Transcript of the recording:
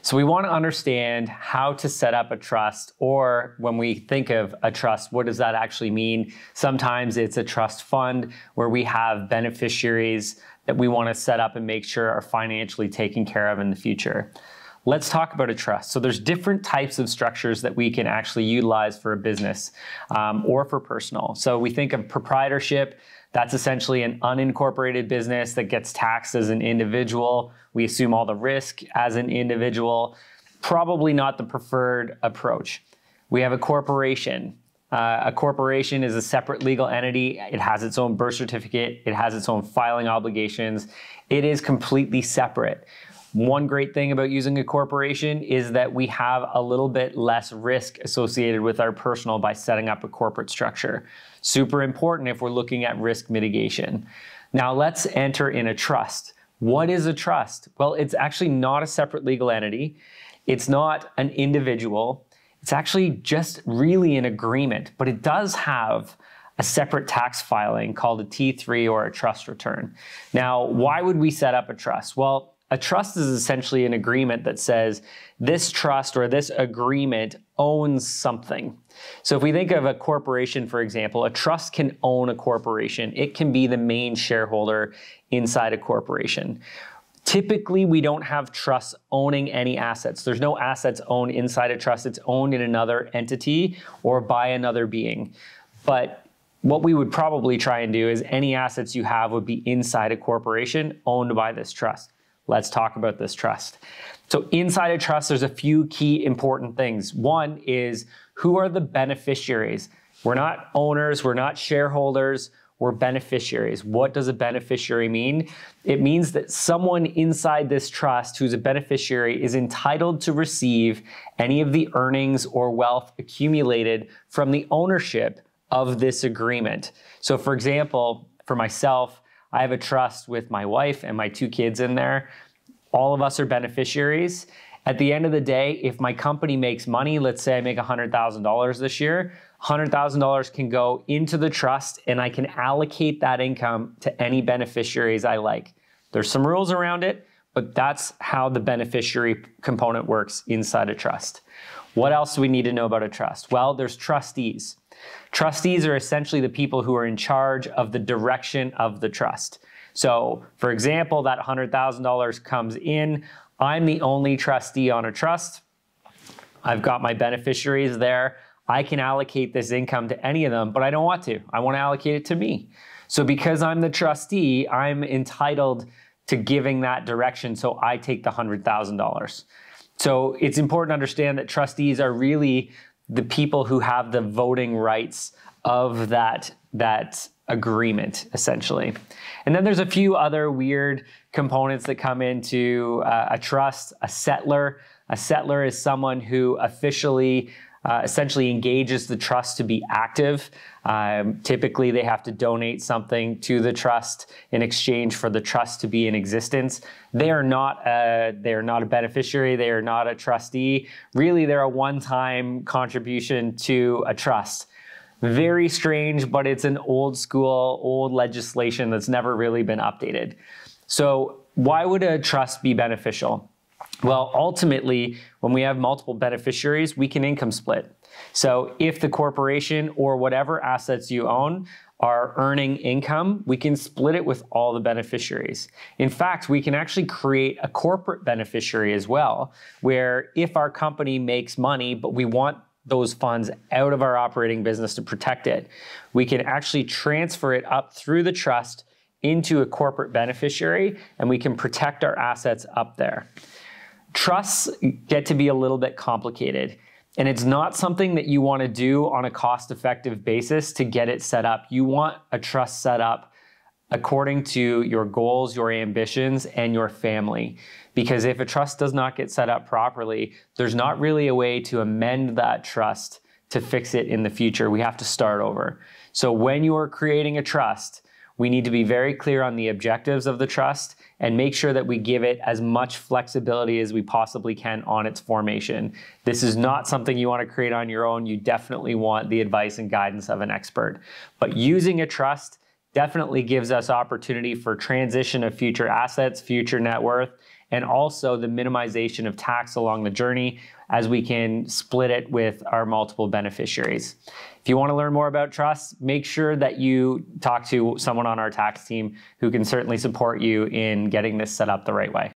So we want to understand how to set up a trust, or when we think of a trust, what does that actually mean? Sometimes it's a trust fund where we have beneficiaries that we want to set up and make sure are financially taken care of in the future. Let's talk about a trust. So there's different types of structures that we can actually utilize for a business or for personal. So we think of proprietorship. That's essentially an unincorporated business that gets taxed as an individual. We assume all the risk as an individual. Probably not the preferred approach. We have a corporation. A corporation is a separate legal entity. It has its own birth certificate. It has its own filing obligations. It is completely separate. One great thing about using a corporation is that we have a little bit less risk associated with our personal by setting up a corporate structure. Super important if we're looking at risk mitigation. Now let's enter in a trust. What is a trust? Well, it's actually not a separate legal entity. It's not an individual. It's actually just really an agreement, but it does have a separate tax filing called a T3 or a trust return. Now, why would we set up a trust? Well, a trust is essentially an agreement that says this trust or this agreement owns something. So if we think of a corporation, for example, a trust can own a corporation. It can be the main shareholder inside a corporation. Typically, we don't have trusts owning any assets. There's no assets owned inside a trust. It's owned in another entity or by another being. But what we would probably try and do is any assets you have would be inside a corporation owned by this trust. Let's talk about this trust. So inside a trust, there's a few key important things. One is, who are the beneficiaries? We're not owners, we're not shareholders, we're beneficiaries. What does a beneficiary mean? It means that someone inside this trust who's a beneficiary is entitled to receive any of the earnings or wealth accumulated from the ownership of this agreement. So for example, for myself, I have a trust with my wife and my 2 kids in there. All of us are beneficiaries. At the end of the day, if my company makes money, let's say I make $100,000 this year, $100,000 can go into the trust and I can allocate that income to any beneficiaries I like. There's some rules around it, but that's how the beneficiary component works inside a trust. What else do we need to know about a trust? Well, there's trustees. Trustees are essentially the people who are in charge of the direction of the trust. So, for example, that $100,000 comes in. I'm the only trustee on a trust. I've got my beneficiaries there. I can allocate this income to any of them, but I don't want to. I want to allocate it to me. So because I'm the trustee, I'm entitled to giving that direction, so I take the $100,000. So it's important to understand that trustees are really the people who have the voting rights of that agreement, essentially. And then there's a few other weird components that come into a trust. A settler. A settler is someone who officially essentially engages the trust to be active. Typically, they have to donate something to the trust in exchange for the trust to be in existence. They are not a beneficiary. They are not a trustee. Really, they're a one-time contribution to a trust. Very strange, but it's an old school, old legislation that's never really been updated. So why would a trust be beneficial? Well, ultimately, when we have multiple beneficiaries, we can income split. So if the corporation or whatever assets you own are earning income, we can split it with all the beneficiaries. In fact, we can actually create a corporate beneficiary as well, where if our company makes money, but we want those funds out of our operating business to protect it, we can actually transfer it up through the trust into a corporate beneficiary, and we can protect our assets up there. Trusts get to be a little bit complicated, and it's not something that you want to do on a cost-effective basis to get it set up. You want a trust set up according to your goals, your ambitions, and your family. Because if a trust does not get set up properly, there's not really a way to amend that trust to fix it in the future. We have to start over. So when you are creating a trust, we need to be very clear on the objectives of the trust and make sure that we give it as much flexibility as we possibly can on its formation. This is not something you want to create on your own. You definitely want the advice and guidance of an expert. But using a trust definitely gives us opportunity for transition of future assets, future net worth, and also the minimization of tax along the journey, as we can split it with our multiple beneficiaries. If you want to learn more about trusts, make sure that you talk to someone on our tax team who can certainly support you in getting this set up the right way.